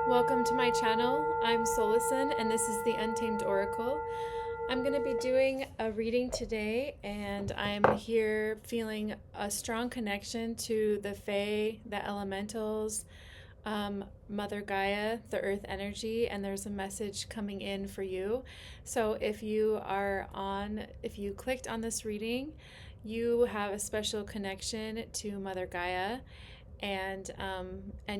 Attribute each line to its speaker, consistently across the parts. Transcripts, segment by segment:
Speaker 1: Welcome to my channel. I'm Solasen and this is the Untamed Oracle. I'm going to be doing a reading today, and I'm here feeling a strong connection to the Fae, the elementals, Mother Gaia, the earth energy, and there's a message coming in for you. So if you clicked on this reading, you have a special connection to Mother Gaia, and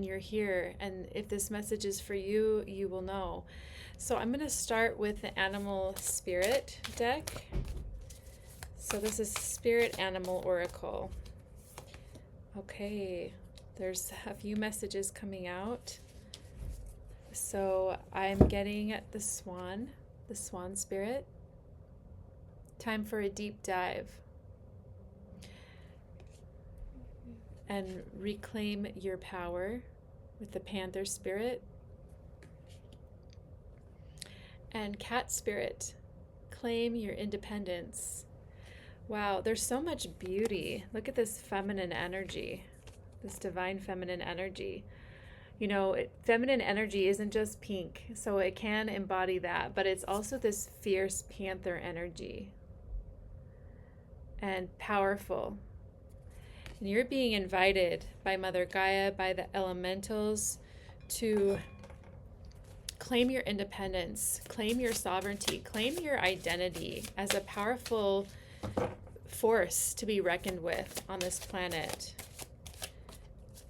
Speaker 1: you're here, and if this message is for you, you will know. So I'm going to start with the Animal Spirit deck. So this is Spirit Animal Oracle. Okay, there's a few messages coming out. So I'm getting the Swan Spirit. Time for a deep dive. And reclaim your power with the Panther Spirit. And Cat Spirit, claim your independence. Wow, there's so much beauty. Look at this feminine energy, this divine feminine energy. You know, feminine energy isn't just pink, so it can embody that, but it's also this fierce panther energy and powerful. And you're being invited by Mother Gaia, by the elementals, to claim your independence, claim your sovereignty, claim your identity as a powerful force to be reckoned with on this planet.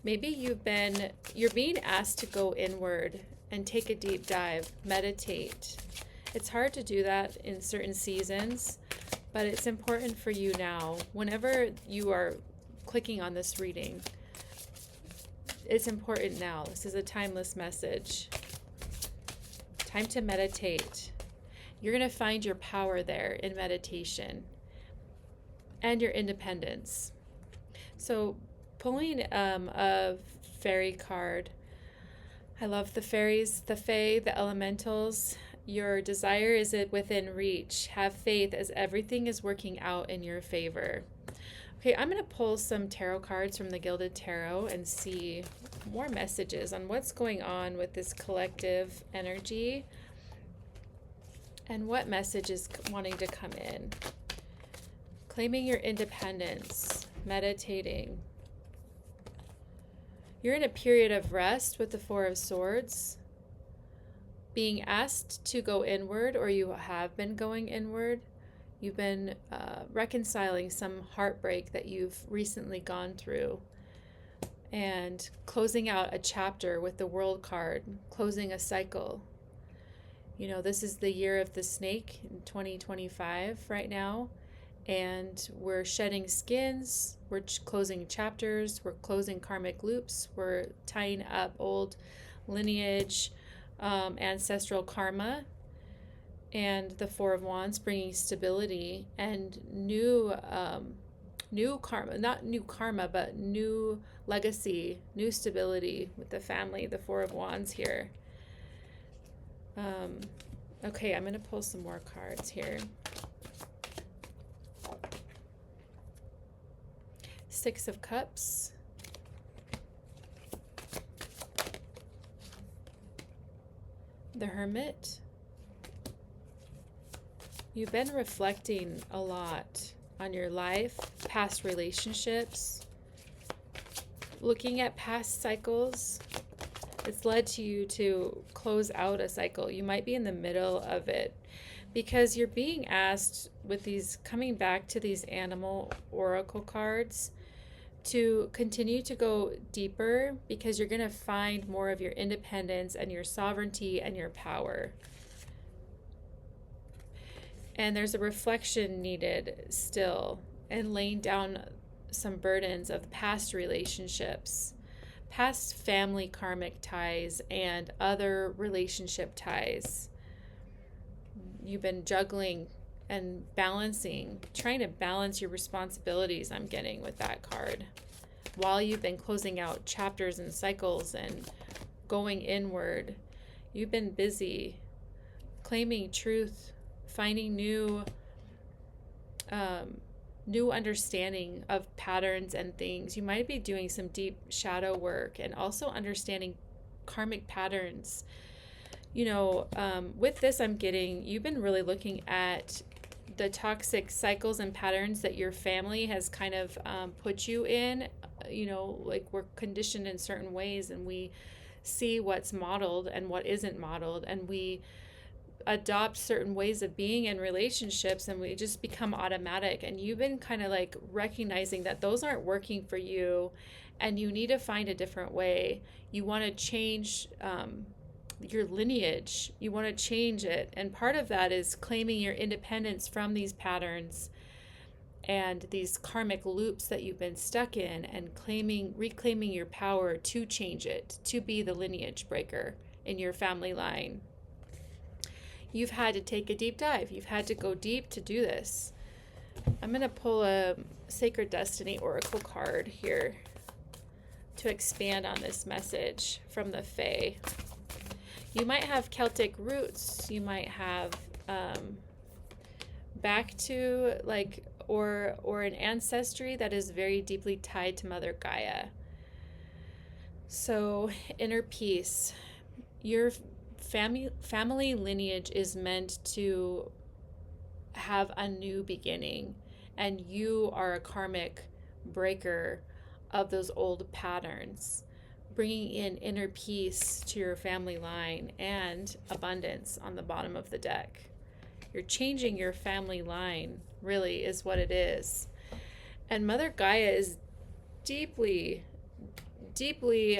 Speaker 1: Maybe you're being asked to go inward and take a deep dive, meditate. It's hard to do that in certain seasons, but it's important for you now. Whenever you are clicking on this reading, it's important now. This is a timeless message. Time to meditate. You're going to find your power there in meditation and your independence. So pulling a fairy card. I love the fairies, the fae, the elementals. Your desire is within reach. Have faith as everything is working out in your favor. Okay, I'm going to pull some tarot cards from the Gilded Tarot and see more messages on what's going on with this collective energy and what message is wanting to come in. Claiming your independence, meditating. You're in a period of rest with the Four of Swords, being asked to go inward, or you have been going inward. You've been reconciling some heartbreak that you've recently gone through, and closing out a chapter with the World card, closing a cycle. You know, this is the year of the snake in 2025 right now, and we're shedding skins, we're closing chapters, we're closing karmic loops, we're tying up old lineage, ancestral karma. And the Four of Wands bringing stability and new karma, not new karma, but new legacy, new stability with the family, the Four of Wands here. Okay, I'm going to pull some more cards here. Six of Cups. The Hermit. You've been reflecting a lot on your life, past relationships, looking at past cycles. It's led to you to close out a cycle. You might be in the middle of it because you're being asked, with these coming back to these animal oracle cards, to continue to go deeper, because you're going to find more of your independence and your sovereignty and your power. And there's a reflection needed still, and laying down some burdens of past relationships, past family karmic ties, and other relationship ties. You've been juggling and balancing, trying to balance your responsibilities, I'm getting with that card, while you've been closing out chapters and cycles and going inward. You've been busy claiming truth, finding new understanding of patterns and things. You might be doing some deep shadow work and also understanding karmic patterns. With this, I'm getting, you've been really looking at the toxic cycles and patterns that your family has kind of put you in. Like we're conditioned in certain ways, and we see what's modeled and what isn't modeled, and we adopt certain ways of being in relationships, and we just become automatic. And you've been kind of like recognizing that those aren't working for you, and you need to find a different way. You want to change your lineage. You want to change it. And part of that is claiming your independence from these patterns and these karmic loops that you've been stuck in, and reclaiming your power to change it, to be the lineage breaker in your family line. You've had to take a deep dive. You've had to go deep to do this. I'm going to pull a Sacred Destiny Oracle card here to expand on this message from the Fae. You might have Celtic roots. You might have back to or an ancestry that is very deeply tied to Mother Gaia. So inner peace. Your family lineage is meant to have a new beginning, and you are a karmic breaker of those old patterns, bringing in inner peace to your family line and abundance on the bottom of the deck. You're changing your family line, really, is what it is. And Mother Gaia is deeply, deeply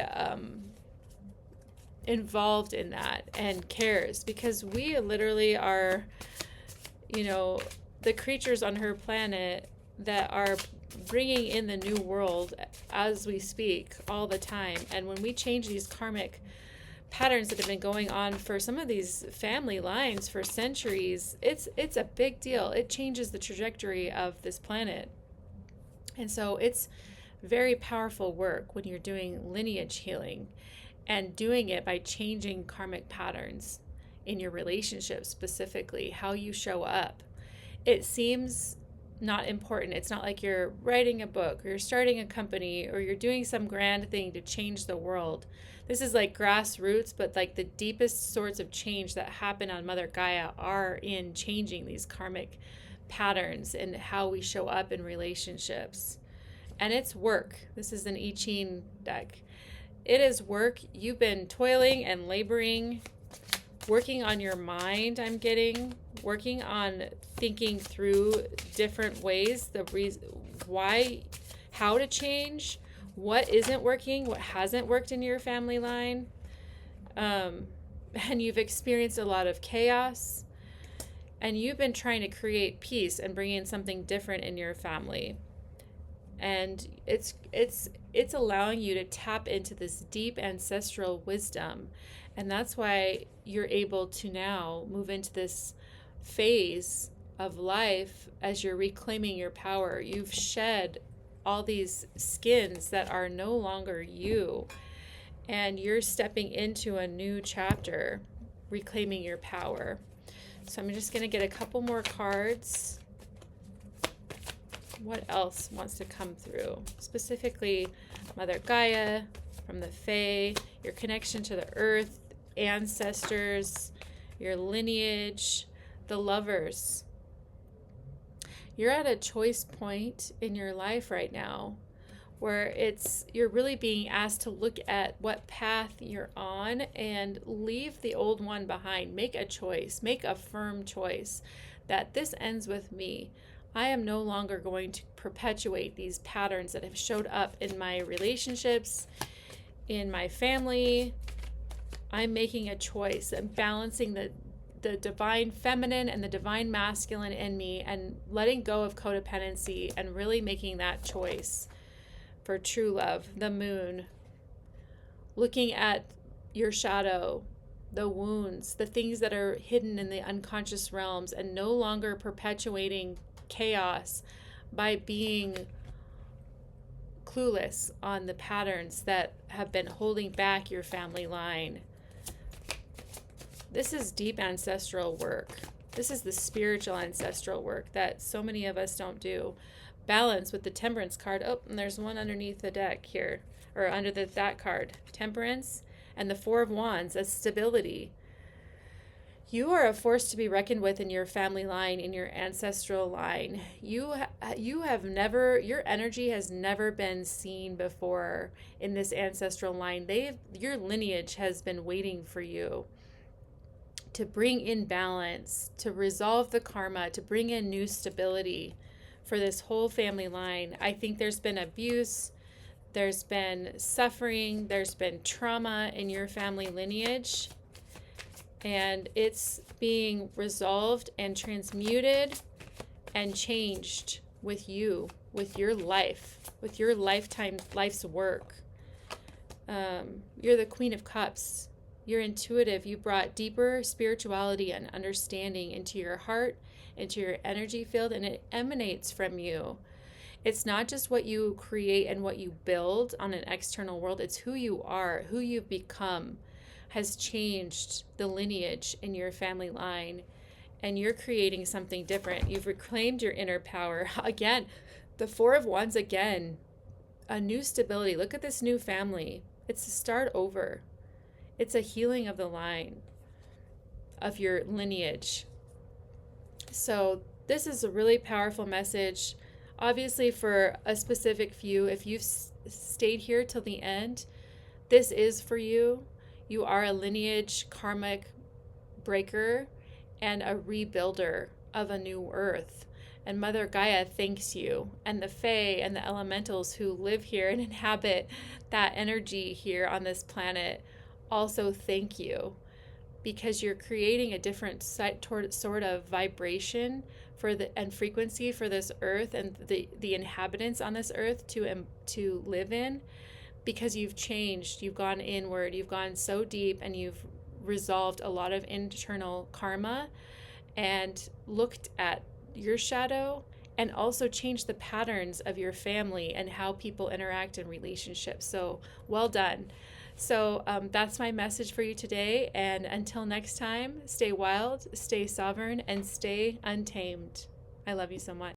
Speaker 1: involved in that and cares, because we literally are, the creatures on her planet that are bringing in the new world as we speak all the time. And when we change these karmic patterns that have been going on for some of these family lines for centuries, it's a big deal. It changes the trajectory of this planet. And so it's very powerful work when you're doing lineage healing, and doing it by changing karmic patterns in your relationships, specifically how you show up. It seems not important. It's not like you're writing a book or you're starting a company or you're doing some grand thing to change the world. This is like grassroots, but like the deepest sorts of change that happen on Mother Gaia are in changing these karmic patterns and how we show up in relationships. And it's work. This is an I Ching deck. It is work. You've been toiling and laboring, working on your mind, I'm getting, working on thinking through different ways, the reason why, how to change, what isn't working, what hasn't worked in your family line. And you've experienced a lot of chaos, and you've been trying to create peace and bring in something different in your family. And it's allowing you to tap into this deep ancestral wisdom. And that's why you're able to now move into this phase of life as you're reclaiming your power. You've shed all these skins that are no longer you, and you're stepping into a new chapter, reclaiming your power. So I'm just going to get a couple more cards. What else wants to come through? Specifically, Mother Gaia, from the Fae, your connection to the earth, ancestors, your lineage, the Lovers. You're at a choice point in your life right now where you're really being asked to look at what path you're on and leave the old one behind. Make a choice, make a firm choice that this ends with me. I am no longer going to perpetuate these patterns that have showed up in my relationships, in my family. I'm making a choice and balancing the divine feminine and the divine masculine in me, and letting go of codependency and really making that choice for true love. The Moon, looking at your shadow, the wounds, the things that are hidden in the unconscious realms, and no longer perpetuating chaos by being clueless on the patterns that have been holding back your family line. This is deep ancestral work. This is the spiritual ancestral work that so many of us don't do. Balance with the Temperance card. Oh, and there's one underneath the deck here, or under that card. Temperance. and the Four of Wands as stability. You are a force to be reckoned with in your family line, in your ancestral line. You have never, your energy has never been seen before in this ancestral line. Your lineage has been waiting for you to bring in balance, to resolve the karma, to bring in new stability for this whole family line. I think there's been abuse, there's been suffering, there's been trauma in your family lineage, and it's being resolved and transmuted and changed with you, with your life, with your life's work. You're the Queen of Cups. You're intuitive. You brought deeper spirituality and understanding into your heart, into your energy field, and it emanates from you. It's not just what you create and what you build on an external world. It's who you are, who you've become has changed the lineage in your family line, and you're creating something different. You've reclaimed your inner power. Again, the Four of Wands again, a new stability. Look at this new family. It's a start over. It's a healing of the line, of your lineage. So this is a really powerful message. Obviously, for a specific few, if you've stayed here till the end, this is for you. You are a lineage karmic breaker and a rebuilder of a new earth. And Mother Gaia thanks you. And the Fae and the elementals who live here and inhabit that energy here on this planet also thank you, because you're creating a different sort of vibration and frequency for this earth and the inhabitants on this earth to live in, because you've changed, you've gone inward, you've gone so deep, and you've resolved a lot of internal karma and looked at your shadow and also changed the patterns of your family and how people interact in relationships. So well done. So that's my message for you today. And until next time, stay wild, stay sovereign, and stay untamed. I love you so much.